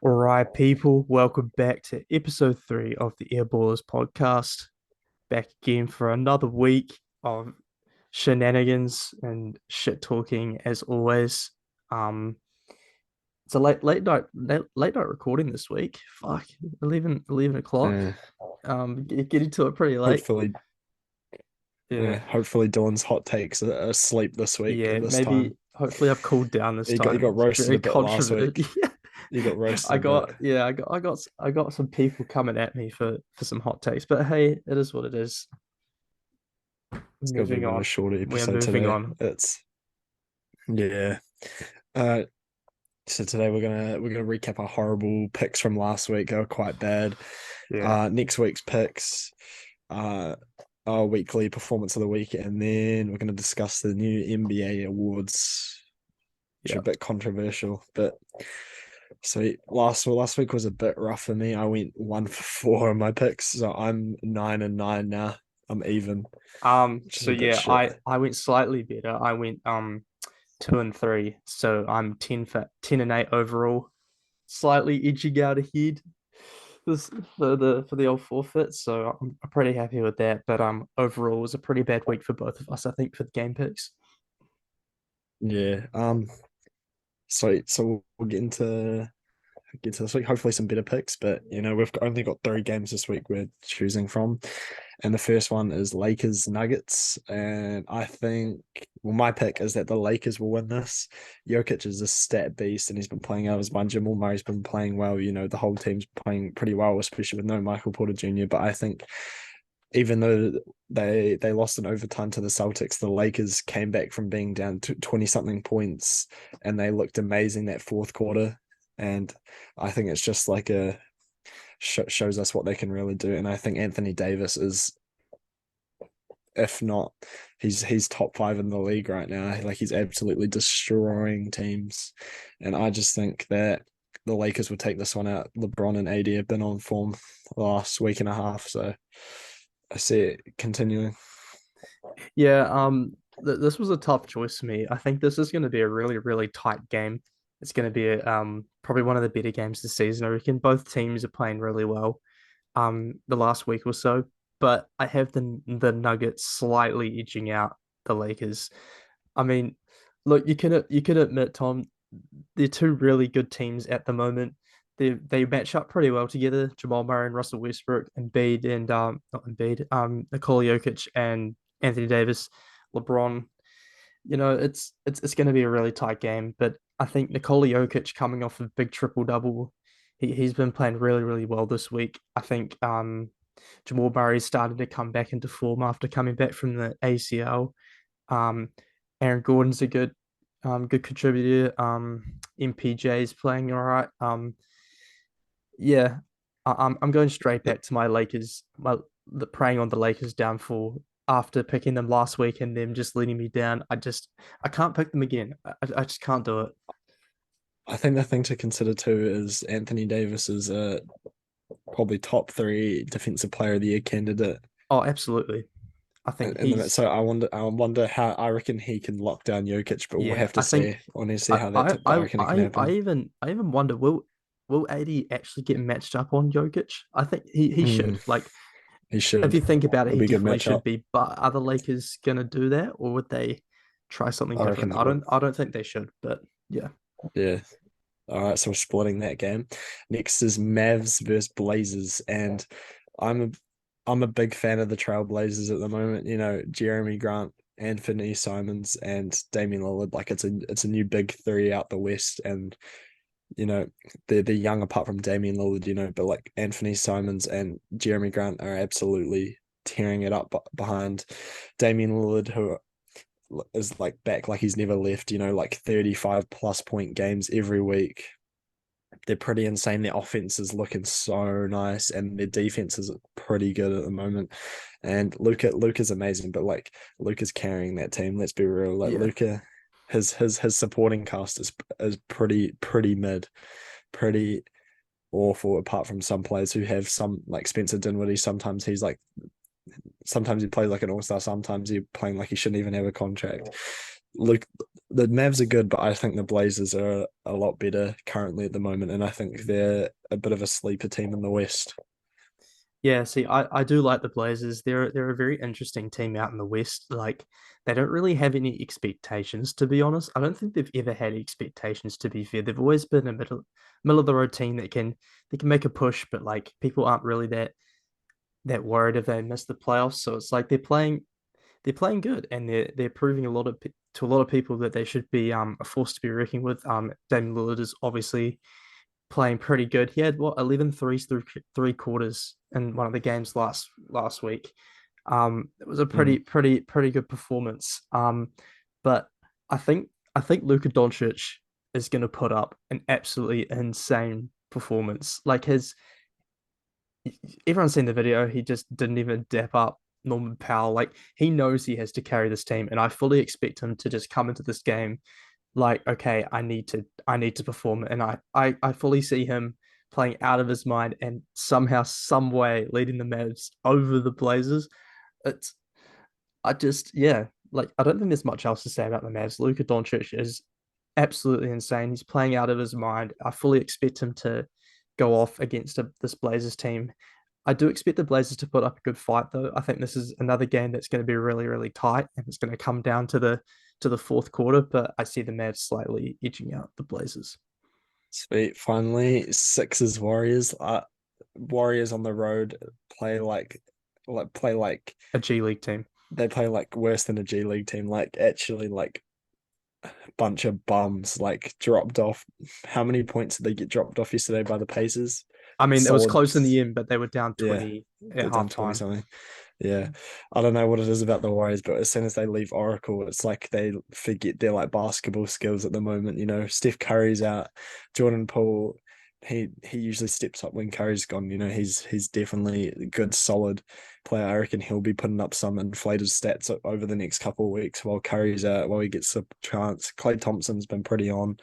All right, people, welcome back to episode 3 of the Airballers podcast. Back again for another week of shenanigans and shit talking as always. Um, it's a late night recording this week. Fuck, 11 o'clock. Uh, Getting to it pretty late. hopefully, Yeah, hopefully Dylan's hot takes are asleep this week yeah. at this Maybe time. hopefully I've cooled down this He time. got It's roasted very a bit last controversial. week. He got roasted I a bit. got yeah, I got some people coming at me for some hot takes, but hey, it is what it is. It's got a bit Moving of a on. shorter We are episode moving today. on. It's yeah. Uh, so today we're gonna recap our horrible picks from last week. They were quite bad. Yeah. Next week's picks. Uh, our weekly performance of the week, and then we're gonna discuss the new NBA awards, which are Yeah. a bit controversial, but. So last week was a bit rough for me. I went 1 for 4 on my picks, so I'm 9-9 now. I'm even, which is So a bit yeah, shit. I went slightly better. I went 2-3. So I'm 10 and 8 overall. Slightly edging out ahead this for the old forfeit. So I'm pretty happy with that. But overall it was a pretty bad week for both of us, I think, for the game picks. Yeah. So we'll get into this week. Hopefully some better picks, but we've only got 3 games this week we're choosing from. And the first one is Lakers Nuggets. And I think, well, my pick is that the Lakers will win this. Jokic is a stat beast and he's been playing out of his mind. Jamal Murray's been playing well. The whole team's playing pretty well, especially with no Michael Porter Jr. But I think even though they lost in overtime to the Celtics, the Lakers came back from being down to 20 something points and they looked amazing that fourth quarter. And I think it's just like shows us what they can really do. And I think Anthony Davis is, if not, he's top 5 in the league right now. Like he's absolutely destroying teams. And I just think that the Lakers would take this one out. LeBron and AD have been on form the last week and a half, so I see it continuing. Yeah, this was a tough choice for me. I think this is going to be a really, really tight game. It's going to be probably one of the better games this season. I reckon both teams are playing really well. The last week or so, but I have the Nuggets slightly edging out the Lakers. I mean, look, you can admit, Tom, they're two really good teams at the moment. They match up pretty well together. Jamal Murray and Russell Westbrook, Embiid and not Embiid, Nikola Jokic and Anthony Davis, LeBron. It's going to be a really tight game, but I think Nikola Jokic coming off a big triple double, he's been playing really really well this week. I think Jamal Murray started to come back into form after coming back from the ACL. Um, Aaron Gordon's a good contributor. MPJ's playing all right. Yeah, I'm going straight back to my Lakers, preying on the Lakers downfall after picking them last week and them just letting me down. I can't pick them again. I just can't do it. I think the thing to consider too is Anthony Davis is a probably top 3 defensive player of the year candidate. Oh, absolutely. I think So I wonder how I reckon he can lock down Jokic, but we'll yeah. have to see. I want to see I, how I, I I, reckon it can I, I happen. even, I even wonder will AD actually get matched up on Jokic? I think he should. Mm, Like, he if should. you think about it, It'll he be a good definitely should matchup. be. But are the Lakers gonna do that, or would they try something I reckon different? they I would. don't. I don't think they should. But yeah, Yeah. All right, so we're splitting that game. Next is Mavs versus Blazers, and I'm a I'm a big fan of the Trailblazers at the moment. Jeremy Grant, Anthony Simons, and Damian Lillard. Like it's a new big 3 out the West, and you know they're young apart from Damian Lillard. But like Anthony Simons and Jeremy Grant are absolutely tearing it up behind Damian Lillard, who is like back like he's never left. Like 35 plus point games every week. They're pretty insane. Their offense is looking so nice, and their defense is pretty good at the moment. And Luka's amazing, but like Luka's carrying that team. Let's be real. Like yeah, Luka, his supporting cast is pretty mid, pretty awful. Apart from some players who have some like Spencer Dinwiddie. Sometimes he plays like an all-star. Sometimes he's playing like he shouldn't even have a contract. look, the Mavs are good, but I think the Blazers are a lot better currently at the moment, and I think they're a bit of a sleeper team in the West. Yeah, see, I do like the Blazers. They're a very interesting team out in the West. Like they don't really have any expectations, to be honest. I don't think they've ever had expectations, to be fair. They've always been a middle of the road team that can make a push, but like people aren't really that worried if they miss the playoffs. So it's like they're playing good and they're proving to a lot of people that they should be a force to be reckoning with. Damian Lillard is obviously playing pretty good. He had what 11 threes through 3 quarters in one of the games last week. It was a Mm. pretty good performance. But I think Luka Doncic is going to put up an absolutely insane performance. Like his everyone's seen the video. He just didn't even dap up Norman Powell. Like he knows he has to carry this team, and I fully expect him to just come into this game like, okay, I need to perform, and I fully see him playing out of his mind and somehow, some way leading the Mavs over the Blazers. It's I just yeah, like I don't think there's much else to say about the Mavs. Luka Doncic is absolutely insane. He's playing out of his mind. I fully expect him to go off against this Blazers team. I do expect the Blazers to put up a good fight, though. I think this is another game that's going to be really, really tight, and it's going to come down to the fourth quarter. But I see the Mavs slightly edging out the Blazers. Sweet. Finally, Sixers Warriors. Warriors on the road play like A G League team. they play like worse than a G League team. Like actually like a bunch of bums like dropped off. How many points did they get dropped off yesterday by the Pacers? I mean, it was Solid. close in the end, but they were down Yeah, 20 at they're down 20 halftime. something. Yeah. I don't know what it is about the Warriors, but as soon as they leave Oracle, it's like they forget their like basketball skills at the moment. You know, Steph Curry's out, Jordan Poole, he usually steps up when Curry's gone. You know, he's definitely a good, solid player. I reckon he'll be putting up some inflated stats over the next couple of weeks while Curry's out, while he gets a chance. Clay Thompson's been pretty on,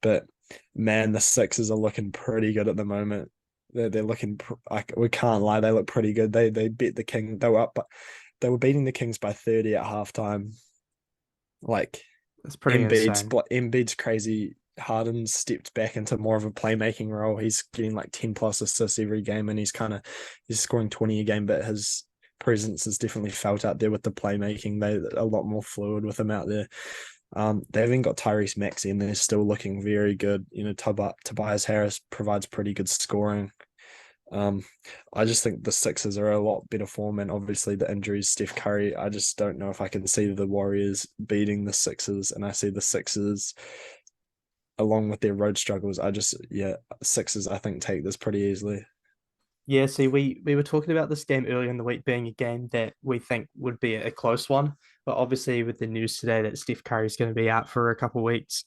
but man, the Sixers are looking pretty good at the moment. They're looking like we can't lie. They look pretty good. They beat the King. They were up, but they were beating the Kings by 30 at halftime. Like It's pretty insane. Embiid's crazy. Harden's stepped back into more of a playmaking role. He's getting like 10 plus assists every game, and he's scoring 20 a game. But his presence is definitely felt out there with the playmaking. They're a lot more fluid with him out there. They haven't got Tyrese Maxey, and they're still looking very good. You know, Tobias Harris provides pretty good scoring. Um, I just think the Sixers are a lot better form, and obviously the injuries, Steph Curry. I just don't know if I can see the Warriors beating the Sixers, and I see the Sixers along with their road struggles. Yeah, Sixers I think take this pretty easily. Yeah, see, we were talking about this game earlier in the week being a game that we think would be a close one, but obviously with the news today that Steph Curry is going to be out for a couple of weeks,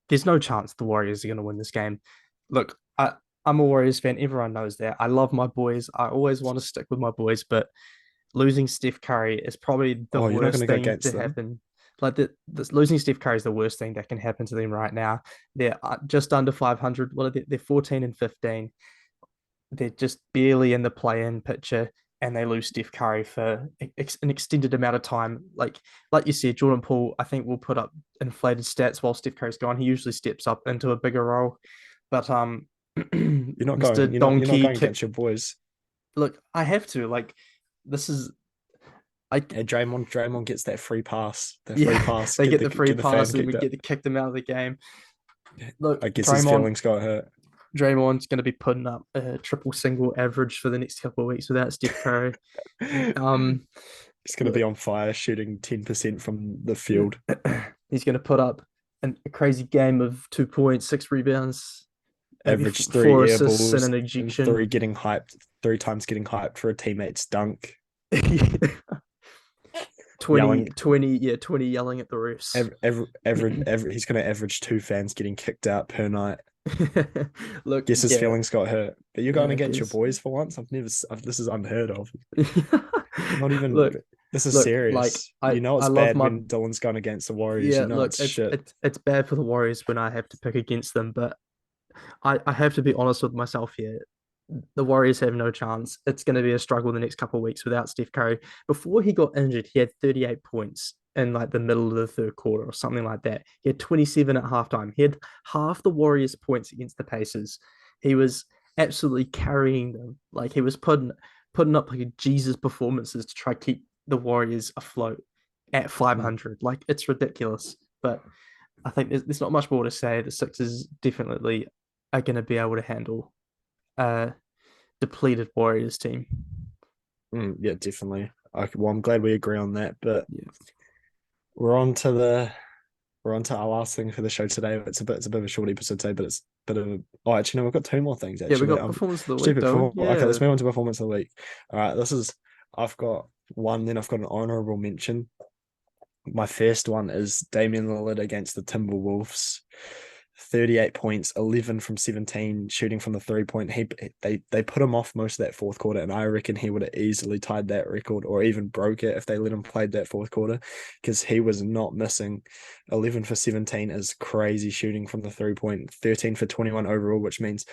there's no chance the Warriors are going to win this game. Look, I'm a Warriors fan. Everyone knows that. I love my boys. I always want to stick with my boys, but losing Steph Curry is probably the Oh, you're not going worst to go thing to against them? happen. Like losing Steph Curry is the worst thing that can happen to them right now. They're just under 500. What are they? They're 14 and 15. They're just barely in the play-in picture, and they lose Steph Curry for an extended amount of time. Like you said, Jordan Poole, I think will put up inflated stats while Steph Curry's gone. He usually steps up into a bigger role, but You're not Mr. going. You're not Donkey, going against your boys. look, I have to like this is I Hey, Draymond gets that free pass. That free yeah, pass. they get the free Get the fan pass and we kicked out. get to kick them out of the game. Look, I guess his feelings got hurt. Draymond's going to be putting up a triple single average for the next couple of weeks without Steph Curry. Um, He's going to be on fire, shooting 10% from the field. he's going to put up a crazy game of 2 points, 6 rebounds, maybe Average four three air assists and balls an and ejection. three times getting hyped for a teammate's dunk. 20, Yelling 20, yeah, 20 yelling at the refs. he's going to average two fans getting kicked out per night. Look, Guess his yeah, feelings got hurt. But you're going yeah, I against your guess. boys for once. This is unheard of. Not even, look, this is look, like serious. You know I it's love bad my when Dylan's gone against the Warriors. You yeah. know Look, it's it's shit. it's it's bad for the Warriors when I have to pick against them, but I have to be honest with myself here. the Warriors have no chance. It's going to be a struggle the next couple of weeks without Steph Curry. Before he got injured, he had 38 points in like the middle of the third quarter or something like that. He had 27 at halftime. He had half the Warriors' points against the Pacers. He was absolutely carrying them. Like he was putting up like Jesus performances to try to keep the Warriors afloat at Mm, 500. Like it's ridiculous. But I think there's not much more to say. The Sixers definitely are going to be able to handle a depleted Warriors team. yeah, definitely. Well, I'm glad we agree on that. But Yeah, we're on to the we're on to our last thing for the show today. It's a bit of a short episode today, but it's a bit of a, oh, actually no, we've got two more things yeah, we actually. got performance of the week Stupid though. before, okay, Yeah, let's move on to performance of the week. All right, I've got one, then I've got an honorable mention. My first one is Damian Lillard against the Timberwolves. 38 points, 11 from 17 shooting from the 3 point. They put him off most of that fourth quarter, and I reckon he would have easily tied that record or even broke it if they let him play that fourth quarter, because he was not missing. 11 for 17 is crazy shooting from the 3 point, 13 for 21 overall, which means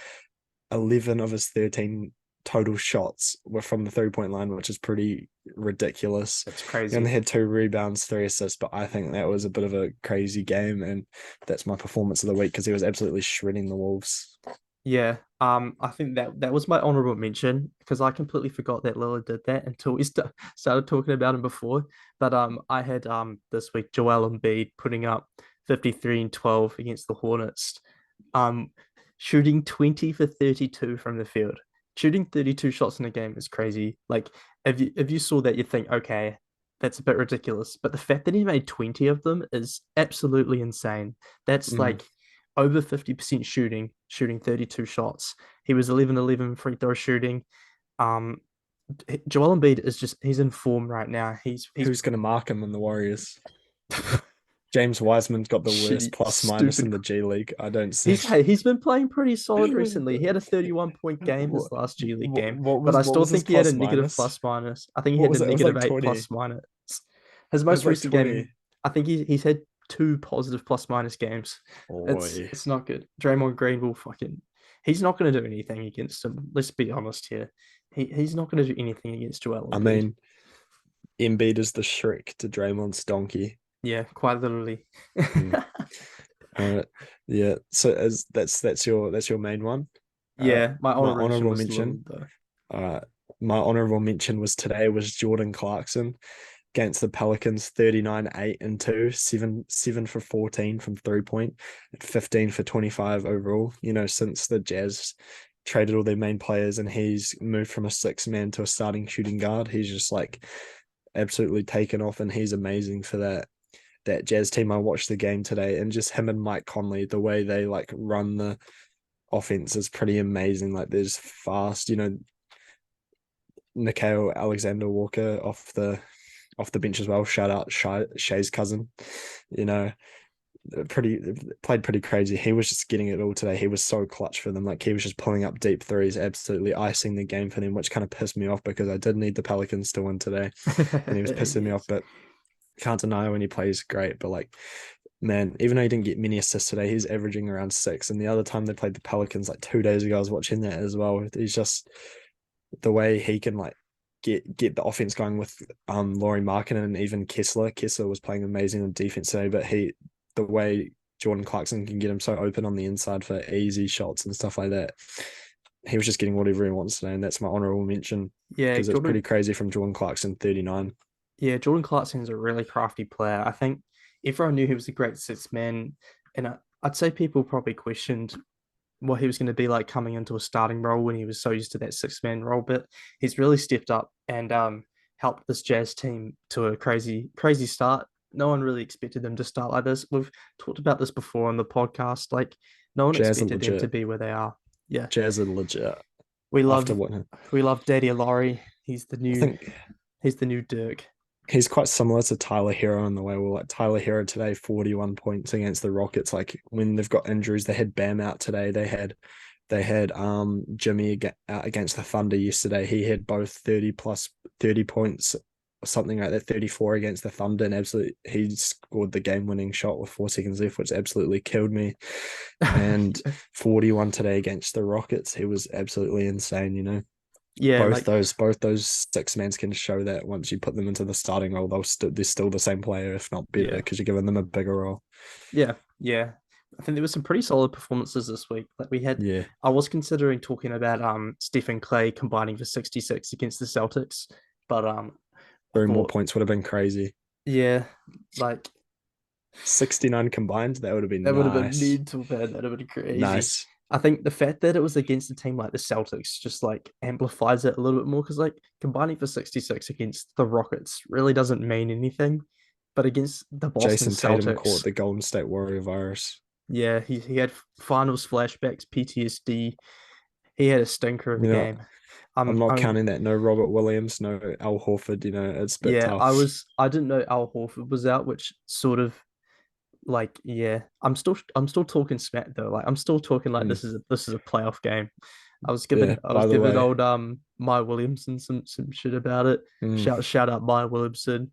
11 of his 13 total shots were from the 3 point line, which is pretty ridiculous. that's He only crazy. had 2 rebounds, 3 assists, but I think that was a bit of a crazy game, and that's my performance of the week because he was absolutely shredding the Wolves. Yeah, I think that was my honorable mention because I completely forgot that Lillard did that until we started talking about him before. But I had this week Joel Embiid putting up 53 and 12 against the Hornets, um, shooting 20 for 32 from the field. Shooting 32 shots in a game is crazy. Like if you saw that, you'd think, okay, that's a bit ridiculous. But the fact that he made 20 of them is absolutely insane. That's Mm. like over 50% shooting 32 shots. He was 11-11 free throw shooting. Um, Joel Embiid is just he's in form right now. He's Who's going to mark him in the Warriors? James Wiseman's got the worst shitty, plus minus in stupid. the G League. I don't see. He's been playing pretty solid recently. He had a 31-point game his what, last G League game, what but was I what still was his think he had a plus negative minus? plus minus. I think he What had a was it? It was negative like eight 20. plus minus. His It was most like recent 20. game, I think he's had two positive plus minus games. It's Oi. it's not good. Draymond Green will fucking he's not going to do anything against him. Let's be honest here. He's not going to do anything against Joel I Embiid. mean, Embiid is the Shrek to Draymond's donkey. Yeah, quite literally. Mm. All right. Yeah. So as that's your main one. All right. Yeah, my My honorable mention honorable was mention. Lillard though. Uh my honorable mention was today was Jordan Clarkson against the Pelicans, 39, 8 and 2, 7 for 14 from 3 point, and 15 for 25 overall. Since the Jazz traded all their main players and he's moved from a 6 man to a starting shooting guard, he's just like absolutely taken off, and he's amazing for that Jazz team. I watched the game today, and just him and Mike Conley, the way they like run the offense is pretty amazing. Like there's fast, Nikhil Alexander Walker off the bench as well. Shout out Shay's cousin. You know, pretty played pretty crazy. He was just getting it all today. He was so clutch for them. Like he was just pulling up deep threes, absolutely icing the game for them, which kind of pissed me off because I did need the Pelicans to win today, and he was pissing me off. Yes. But can't deny when he plays great. But like, man, even though he didn't get many assists today, he's averaging around 6. And the other time they played the Pelicans like 2 days ago, I was watching that as well. He's just the way he can like get the offense going with Laurie Markkinen and even Kessler. Kessler was playing amazing on defense today, but the way Jordan Clarkson can get him so open on the inside for easy shots and stuff like that. He was just getting whatever he wants today, and that's my honorable mention Yeah, because it's pretty crazy from Jordan Clarkson, 39. Jordan Clarkson's a really crafty player. I think everyone knew he was a great six man, and I'd say people probably questioned what he was going to be like coming into a starting role when he was so used to that six man role. But he's really stepped up and helped this Jazz team to a crazy, crazy start. No one really expected them to start like this. We've talked about this before on the podcast. Like, no one Jazz are expected them to legit. be where they are. Yeah, Jazz are legit. we After love what we love Daddy Laurie. I think He's the new Dirk. he's quite similar to Tyler Hero in the way we're like Tyler Hero today, 41 points against the Rockets. Like when they've got injuries, they had Bam out today. They had Jimmy out against the Thunder yesterday. He had both 30 plus 30 points, something like that 34 against the Thunder, and absolutely he scored the game-winning shot with 4 seconds left, which absolutely killed me. And 41 today against the Rockets, he was absolutely insane. Yeah, like Both those six mans can show that once you put them into the starting role, they're still the same player, if not better, yeah, because you're giving them a bigger role. yeah, yeah. I think there was some pretty solid performances this week. Like we had, Yeah, I was considering talking about Stephen Clay combining for 66 against the Celtics, but I 3 more thought, points would have been crazy. yeah, like 69 combined, that would have been that would have been nice. mental, man. That would have been crazy. Nice. I think the fact that it was against a team like the Celtics just like amplifies it a little bit more because like combining for 66 against the Rockets really doesn't mean anything. But against the Boston Jason Tatum caught Celtics, the Golden State Warrior virus. yeah, he had finals flashbacks, PTSD. He had a stinker of a You know, game. I'm not I'm counting that. No Robert Williams, no Al Horford. It's a bit yeah, tough. I didn't know Al Horford was out, which sort of like yeah, I'm still talking smack though. Like I'm still talking like Mm, this is a playoff game. yeah. I was By the giving way, old Maya Williamson some shit about it. mm, Shout out Maya Williamson.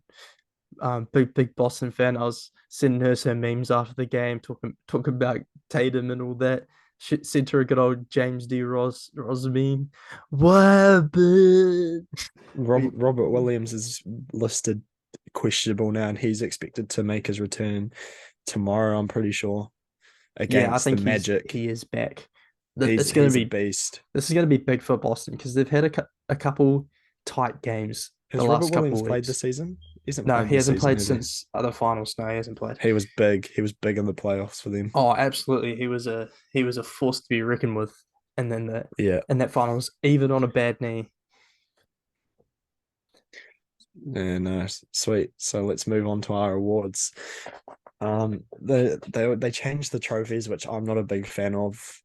Big Boston fan. I was sending her some memes after the game, talking about Tatum and all that. Shit, sent her a good old James D. Ross meme. What? Robert Williams is listed questionable now, and he's expected to make his return tomorrow. I'm pretty sure Yeah, I against the think Magic. he is back. He's It's gonna he's a be beast. This is gonna be big for Boston because they've had a couple tight games the Has Robert last couple Williams of played this weeks. season? He hasn't No, played he this hasn't season, played has he? since the finals. No, he hasn't played. He was big. He was big in the playoffs for them. Oh, absolutely. He was a force to be reckoned with. And then the Yeah. in that finals, even on a bad knee. And sweet. So let's move on to our awards. They changed the trophies, which I'm not a big fan of.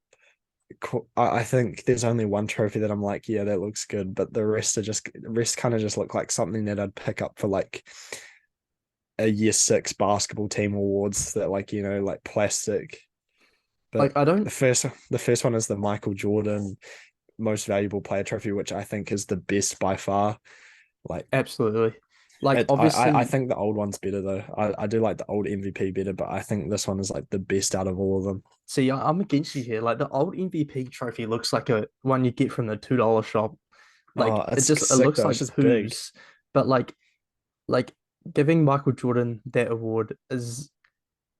I think there's only one trophy that I'm like, yeah, that looks good, but the rest kind of just look like something that I'd pick up for like a year six basketball team awards that like like plastic. But Like I don't the first one is the Michael Jordan most valuable player trophy, which I think is the best by far. Like absolutely like I obviously think the old one's better though. I do like the old MVP better, but I think this one is like the best out of all of them. see I'm against you here. Like the old MVP trophy looks like a one you get from the $2 shop. Oh, Like it's it sick looks though. It's like just big. poos. But like giving Michael Jordan that award is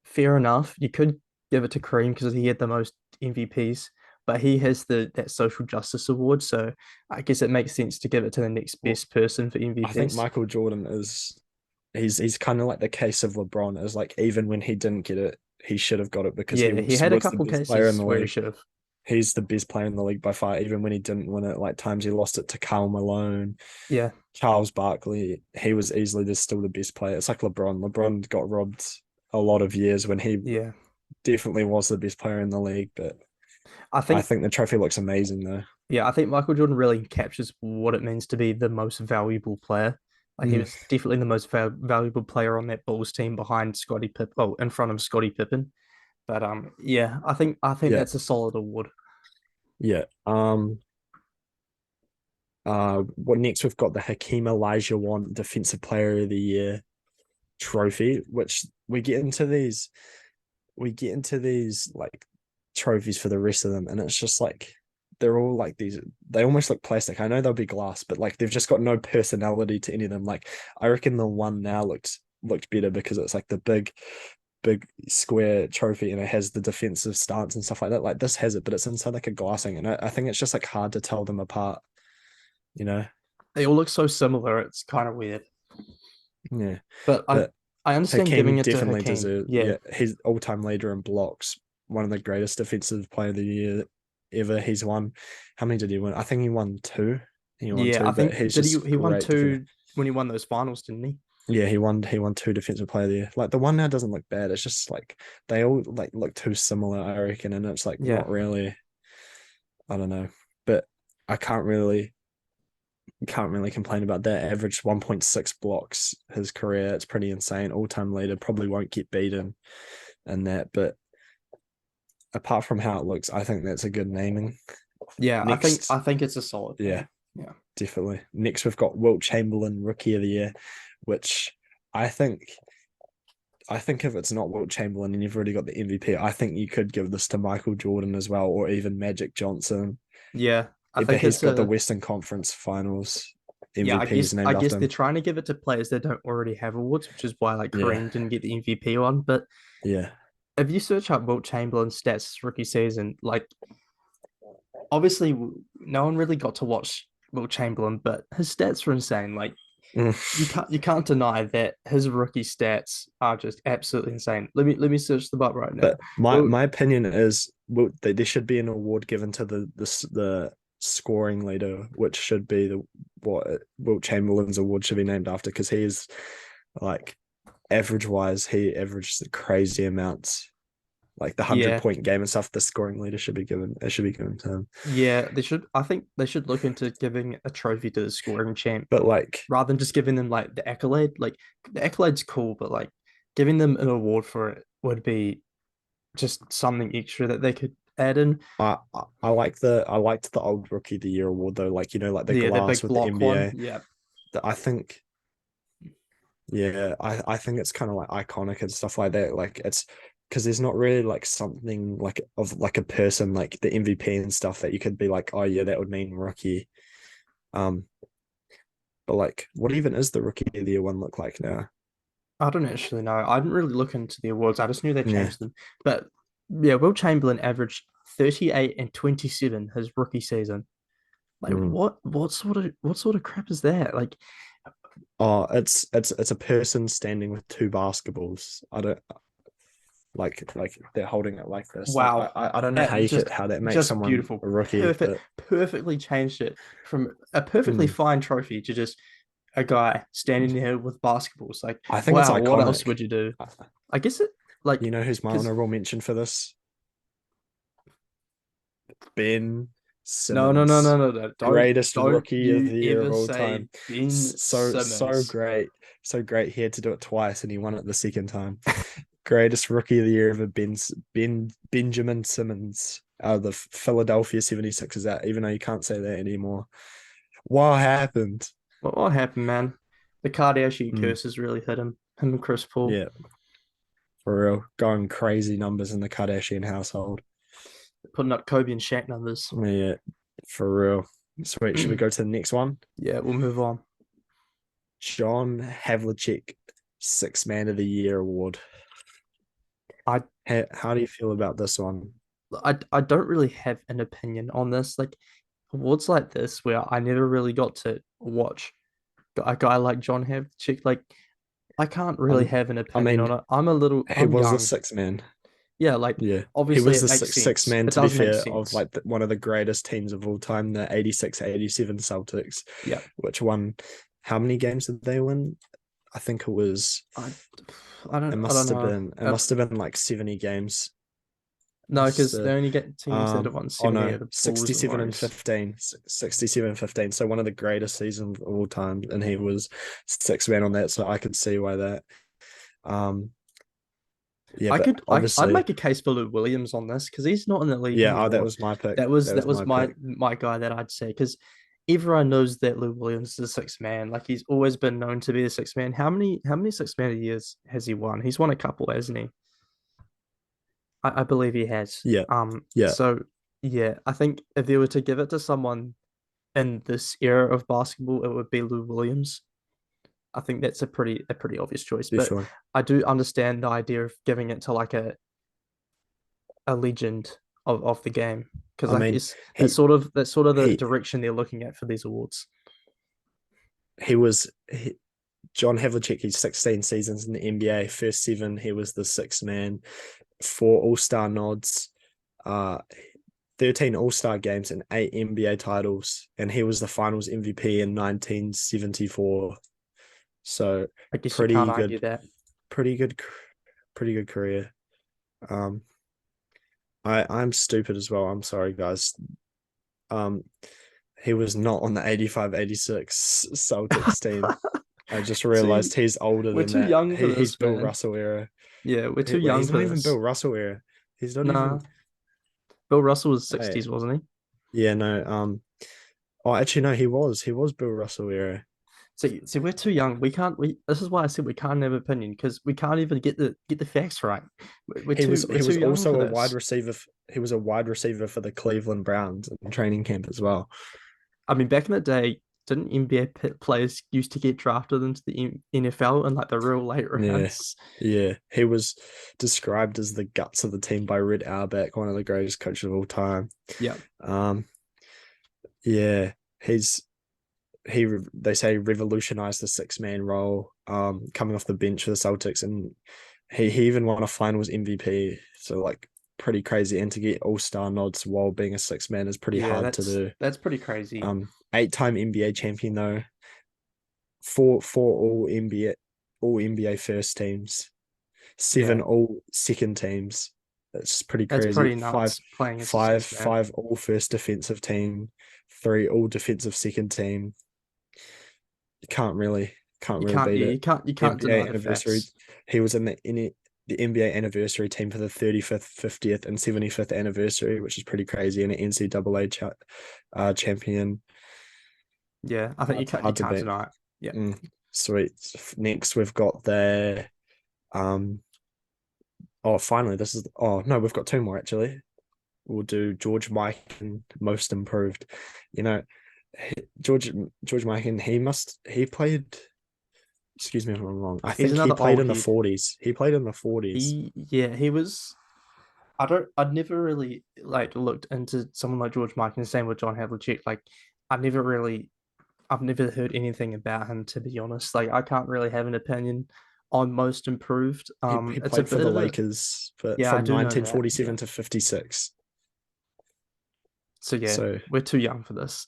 fair enough. You could give it to Kareem because he had the most MVPs, but he has the that social justice award, so I guess it makes sense to give it to the next Well, best person for I think MVPs. Michael Jordan is he's kind of like the case of LeBron. Is like even when he didn't get it, he should have got it because he Yeah, he was, had a was the couple best player in cases the where he league. should have. He's the best player in the league by far. Even when he didn't win it, like times he lost it to Karl Malone, Yeah, Charles Barkley, he was easily just still the best player. It's like LeBron. LeBron got robbed a lot of years when he yeah. definitely was the best player in the league. But I I think think the trophy looks amazing though. I think Michael Jordan really captures what it means to be the most valuable player. Like he Mm, was definitely the most valuable player on that Bulls team behind Scottie Pippen. Oh, in front of Scottie Pippen. But yeah, I think yeah, that's a solid award. yeah. What next? We've got the Hakeem Olajuwon Defensive Player of the Year trophy, which we get into these like trophies for the rest of them, and it's just like they're all like these. They almost look plastic. I know they'll be glass, but like they've just got no personality to any of them. Like I reckon the one now looked better because it's like the big square trophy and it has the defensive stance and stuff like that. Like this has it, but it's inside like a glassing, and I think it's just like hard to tell them apart. You know? They all look so similar. It's kind of weird. Yeah. But But I understand Hakeem giving it to definitely Hakeem. deserves. Yeah. Yeah, he's all-time leader in blocks. One of the greatest defensive player of the year ever. He's won. How many did he win? I think he won two. He won Yeah, two, I but think he's did just he won great defender. two when he won those finals, didn't he? Yeah, he won two defensive player of the year. Like the one now doesn't look bad. It's just like they all like look too similar, I reckon, and it's like Yeah. not really. I don't know, but I can't really complain about that. Averaged 1.6 blocks his career. It's pretty insane. All-time leader. Probably won't get beaten in that, but apart from how it looks, I think that's a good naming. Yeah, Next, I think it's a solid yeah, name. Yeah. definitely. Next, we've got Wilt Chamberlain, Rookie of the Year. which I think I think if it's not Wilt Chamberlain and you've already got the MVP, I think you could give this to Michael Jordan as well, or even Magic Johnson. Yeah, I But think he's it's got the a Western Conference Finals yeah. I MVPs guess I named guess after they're him. trying to give it to players that don't already have awards, which is why like Yeah, Kareem didn't get the MVP one. But yeah. if you search up Wilt Chamberlain's stats rookie season, like obviously no one really got to watch Wilt Chamberlain, but his stats are insane. Like Mm. you can't deny that his rookie stats are just absolutely insane. Let me search them up right now. But my Wilt, my opinion is that there should be an award given to the scoring leader, which should be the what Wilt Chamberlain's award should be named after because he is like average wise, he averaged crazy amounts. Like the 100 yeah, point game and stuff, the scoring leader should be given. It should be given to him. yeah, they should. I think they should look into giving a trophy to the scoring champ But like, rather than just giving them like the accolade. Like the accolade's cool, but like giving them an award for it would be just something extra that they could add in. I liked the old rookie of the year award though. Like like the Yeah, the glass big with the block one. NBA. Yeah, That I think yeah, I think it's kind of like iconic and stuff like that. Like it's because there's not really like something like of like a person like the MVP and stuff that you could be like, oh yeah, that would mean rookie. Um, but like, what even is the rookie of the year one look like now? I don't actually know. I didn't really look into the awards. I just knew they Yeah. changed them. But yeah, Will Chamberlain averaged 38 and 27 his rookie season. Like Mm. what sort of crap is that? Like Oh, it's a person standing with two basketballs. I don't like they're holding it like this. Like wow. I don't know how That you just could how that makes just someone beautiful. a rookie, but Perfectly changed it from a perfectly mm, fine trophy to just a guy standing there with basketballs. Like, I think it's wow, what else iconic. would you do? I guess it like You know who's my because honorable mention for this? Ben no, Simmons, no, no. greatest Don't rookie of you the year of ever all say time. Ben So Simmons. great, so great. He had to do it twice, and he won it the second time. Greatest rookie of the year ever, Benjamin Simmons out of the Philadelphia 76ers out, even though you can't say that anymore. What happened? What happened, man? The Kardashian Mm, curses really hit him. Him and Chris Paul yeah, for real. Going crazy numbers in the Kardashian household. putting up Kobe and Shaq numbers. Yeah, for real. Sweet. Should we go to the next one? Yeah, we'll move on. John Havlicek, Six Man of the Year award. I How do you feel about this one? I don't really have an opinion on this. Like awards like this, where I never really got to watch a guy like John Havlicek. Like I can't really Um, have an I opinion on mean, it. he I'm was the young. six man. Yeah, like Yeah, he obviously was it the makes six sense. man. It To be does make fair, of sense. like one of the greatest teams of all time, the 86, 87 Celtics, Yeah. which won. How many games did they win? I think it was. I I don't It I don't must have know. been. It must have been like 70 games. No, because they only get teams that have won Oh 70 no, of the Bulls and 67 and Warriors. 15, 67 and 15. So one of the greatest seasons of all time, and he was six man on that. So I could see why that. Um, yeah, but I'd obviously, make a case for Lou Williams on this because he's not in the league yeah. Oh, that anymore. was my pick. That was That that was was my my pick. my guy that I'd say because everyone knows that Lou Williams is a six man. Like he's always been known to be a six man. How many six man years has he won? He's won a couple, hasn't he? I believe he has. Yeah, yeah. So yeah, I think if they were to give it to someone in this era of basketball, it would be Lou Williams. I think that's a pretty obvious choice. But Definitely. I do understand the idea of giving it to like a legend of the game because I like mean, it's he that's sort of the he direction they're looking at for these awards. he was John Havlicek. He's 16 seasons in the NBA. First seven, he was the sixth man. Four All Star nods. Uh, 13 All Star games and eight NBA titles, and he was the Finals MVP in 1974. So I guess you can't pretty argue good, that. pretty good, pretty good career. Um, I'm stupid as well. I'm sorry, guys. Um, he was not on the 85-86 Celtics team. I just See, realized he's older we're than too that. young for He's this, Bill man. Russell era. Yeah, we're too young He's for not even Bill this. Russell era. He's not Nah, even. Bill Russell was Hey, 60s, wasn't he? yeah, no. Oh, actually, no. He was. He was Bill Russell era. See, we're too young. We can't. We This is why I said we can't have opinion because we can't even get the facts right. We're He was too we're he was too young for also a wide this. receiver. He was a wide receiver for the Cleveland Browns in training camp as well. I mean, back in the day, didn't NBA players used to get drafted into the NFL in like the real late Yeah, rounds? yeah. He was described as the guts of the team by Red Auerbach, one of the greatest coaches of all time. Yeah, Um, yeah, he's he they say revolutionized the six-man role, coming off the bench for the Celtics, and he even won a Finals MVP. So like pretty crazy, and to get All-Star nods while being a six-man is pretty yeah, hard to that's do. that's pretty crazy. Eight-time NBA champion though, four all NBA first teams, seven Yeah, all second teams. That's pretty that's crazy. pretty nuts playing as a Five, six man. five all first defensive team, three all defensive second team. You can't You really can't, beat yeah, it. you can't NBA deny the anniversary. facts. He was the NBA anniversary team for the 35th, 50th, and 75th anniversary, which is pretty crazy, and an NCAA champion. Yeah, I think you Hard to can't beat. deny it. Yeah, Mm, sweet. Next, we've got the um. Oh, finally, this is. Oh no, we've got two more actually. We'll do George Mike and most improved. You know, George Mike, and he played. Excuse me if I'm wrong. I he's think he another played old in the head. 40s. He played in the 40s. He was. I'd never really like looked into someone like George Mike and the same with John Havlicek. Like, I never really I've never heard anything about him to be honest. Like I can't really have an opinion on most improved. He It's a played for bit the of a Lakers yeah, I from do know that. Yeah. 1947 to 56. So yeah, So we're too young for this.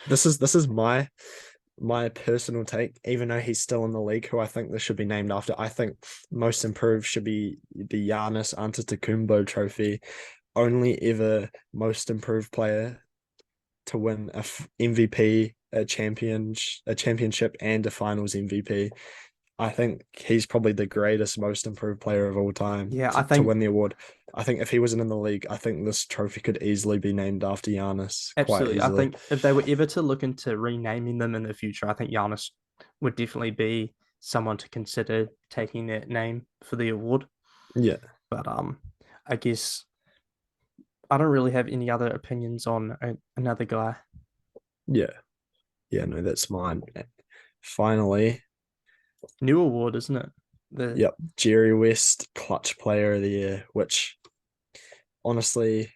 this is my personal take. Even though he's still in the league, who I think this should be named after, I think most improved should be the Giannis Antetokounmpo Trophy. Only ever most improved player to win MVP, a championship, and a Finals MVP. I think he's probably the greatest, most improved player of all time Yeah, to win the award. I think if he wasn't in the league, I think this trophy could easily be named after Giannis quite absolutely. I easily. think if they were ever to look into renaming them in the future, I think Giannis would definitely be someone to consider taking that name for the award. Yeah, But I guess I don't really have any other opinions on another guy. yeah, yeah. No, that's mine. Finally, New award, isn't it? The yep, Jerry West, clutch player of the year. Which honestly,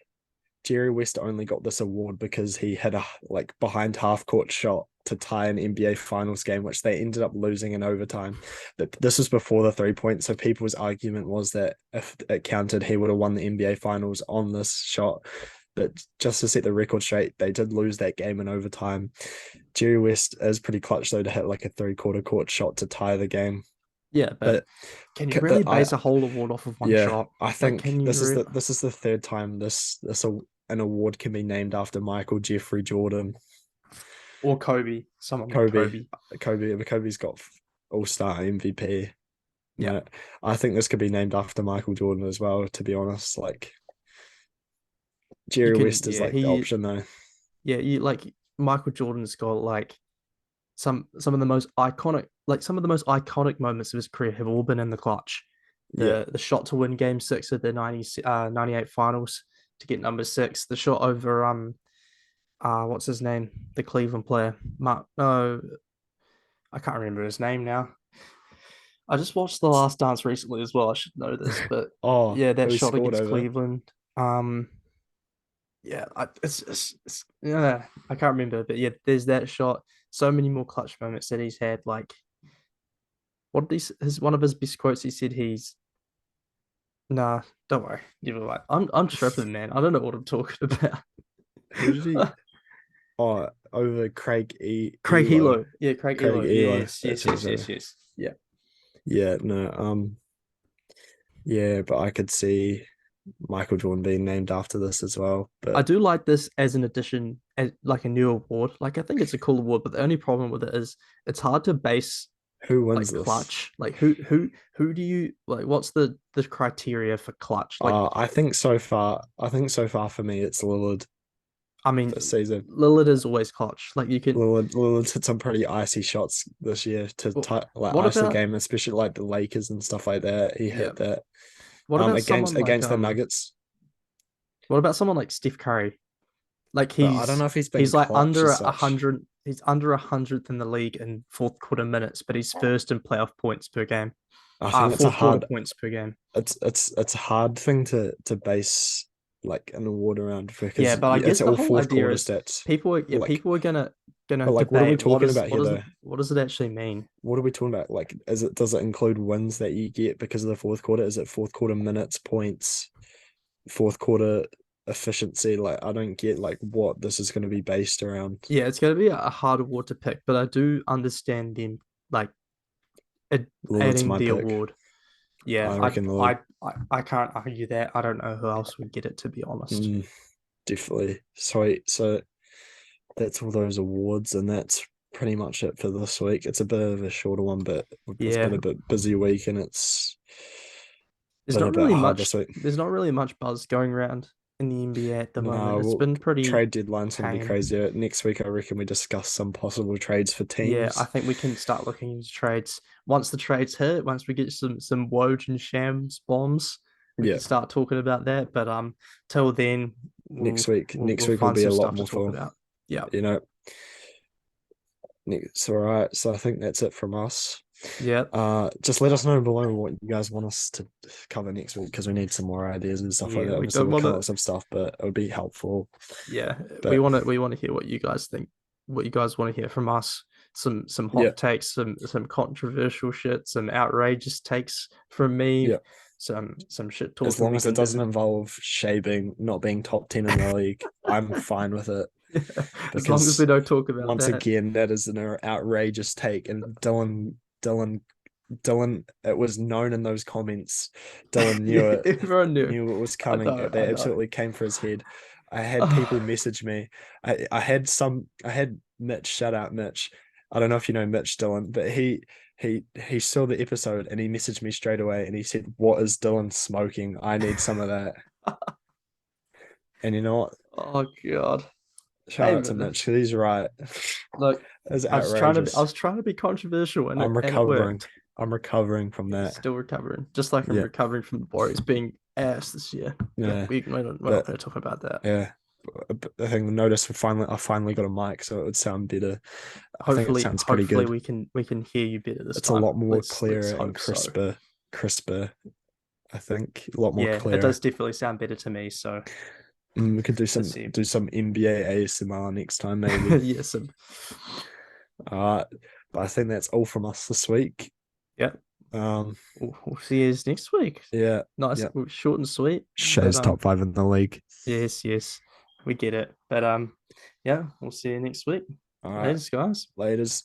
Jerry West only got this award because he had a like behind half court shot to tie an NBA Finals game, which they ended up losing in overtime. But this was before the 3 points, so people's argument was that if it counted, he would have won the NBA Finals on this shot. But just to set the record straight, they did lose that game in overtime. Jerry West is pretty clutch though to hit like a three-quarter court shot to tie the game. Yeah, but But can you really I base a whole award off of one yeah, shot? I Like, think can you really? this is the third time an award can be named after Michael Jeffrey Jordan. Or Kobe, someone like Kobe, Kobe. Kobe's got All Star MVP. Yeah, No, I think this could be named after Michael Jordan as well. To be honest, like you Jerry can. West is Yeah, like the option though. yeah, you like Michael Jordan's got like some of the most iconic, like some of the most iconic moments of his career have all been in the clutch. Yeah, The shot to win Game 6 of the 98 finals to get number 6. The shot over what's his name? The Cleveland player. Mark, no, I can't remember his name now. I just watched The Last Dance recently as well. I should know this, but oh, yeah, that who he shot scored against over? Cleveland. Yeah, yeah, I can't remember, but yeah, there's that shot. So many more clutch moments that he's had. Like, what did his one of his best quotes? He said he's nah, don't worry, never mind. I'm tripping, man. I don't know what I'm talking about. Who did he? Oh, over Craig Elo. Hilo, yeah, Craig Craig Elo, Elo. yes, That's yes, who's yes, over. yes, yes, yeah. Yeah, no, yeah, but I could see Michael Jordan being named after this as well. I But do like this as an addition, as like a new award. Like I think it's a cool award, but the only problem with it is it's hard to base who wins like this? clutch. Like who do you like? What's the criteria for clutch? Like I think so far for me, it's Lillard. I mean, this season. Lillard is always clutch. Like you can. Lillard's hit some pretty icy shots this year to like What ice the about game, especially like the Lakers and stuff like that. He yeah? hit that What about against someone like the Nuggets. What about someone like Steph Curry? Like But I don't know if he's been he's like clutch under as a such. hundred. He's under 100th in the league in fourth quarter minutes, but he's first in playoff points per game. I think it's a Fourth quarter hard points per game. it's a hard thing to base like an award around Yeah, because but I it's guess the all whole fourth idea quarter is stats. Like, people are gonna but like, what are we debate talking about here though? what does it actually mean? What are we talking about? Like, does it include wins that you get because of the fourth quarter? Is it fourth quarter minutes, points, fourth quarter efficiency? Like, I don't get like what this is going to be based around. Yeah, it's gonna be a hard award to pick, but I do understand them like Lillard's adding my the pick. award. Yeah, I reckon Lillard. I can't argue that. I don't know who else would get it, to be honest. Mm, definitely. Sweet. So that's all those awards, and that's pretty much it for this week. It's a bit of a shorter one, but it's been Yeah, a bit busy week, and it's been a bit hard this week. there's not really much buzz going around in the NBA at the moment. No, It's well, been pretty trade deadline's going to be tame. crazier. Next week, I reckon we discuss some possible trades for Yeah, I teams. think we can start looking into trades. Once the trades hit, once we get some Woj and Shams bombs, we Yeah, can start talking about that. But till then, next we'll week will find be some a lot stuff to more talk fun. about. Yeah, You know, it's all right. So I think that's it from us. yeah, Just let us know below what you guys want us to cover next week because we need some more ideas and stuff like yeah. that. We Obviously, don't we'll want come up to. with some stuff, but it would be helpful. Yeah, But we want to hear what you guys think. What you guys want to hear from us. Some yeah, hot takes, some controversial shit, some outrageous takes from me, yeah. some shit As talking long we've as it been doesn't doing. involve shaving, not being top 10 in the league, I'm fine with it Yeah, as long as we because don't talk about once that. again, that is an outrageous take. And Dylan, it was known in those comments. Dylan Yeah, knew it, everyone knew. knew it was I coming. know, I They know. absolutely came for his head. I had people message me. I had Mitch, shout out Mitch. I don't know if you know Mitch Dylan, but he saw the episode and he messaged me straight away and he said, "What is Dylan smoking? I need some of that." And you know what? Oh God. Shout Hey out to man. Mitch because he's right. Look, It's I outrageous. was trying to be controversial I'm and it recovering. worked. I'm recovering from Yeah, that. still recovering. Just like I'm Yeah, recovering from the Warriors being ass this year. Yeah, yeah, we're not but going to talk about that. yeah. I think notice I finally got a mic, so it would sound better. I think it sounds pretty Hopefully good. we can hear you better this It's a time. lot more Let's clearer and hope so. crisper. I think a lot more Yeah, it does clearer. definitely sound better to me. So We could let's see. do some NBA ASMR next time, maybe. Yes. Uh, but I think that's all from us this week. Yeah. Um, We'll see you next week. yeah, Nice, yeah. short and sweet. But Shaz top five in the league. yes, we get it. But yeah, we'll see you next week. All right, Thanks, guys. laters.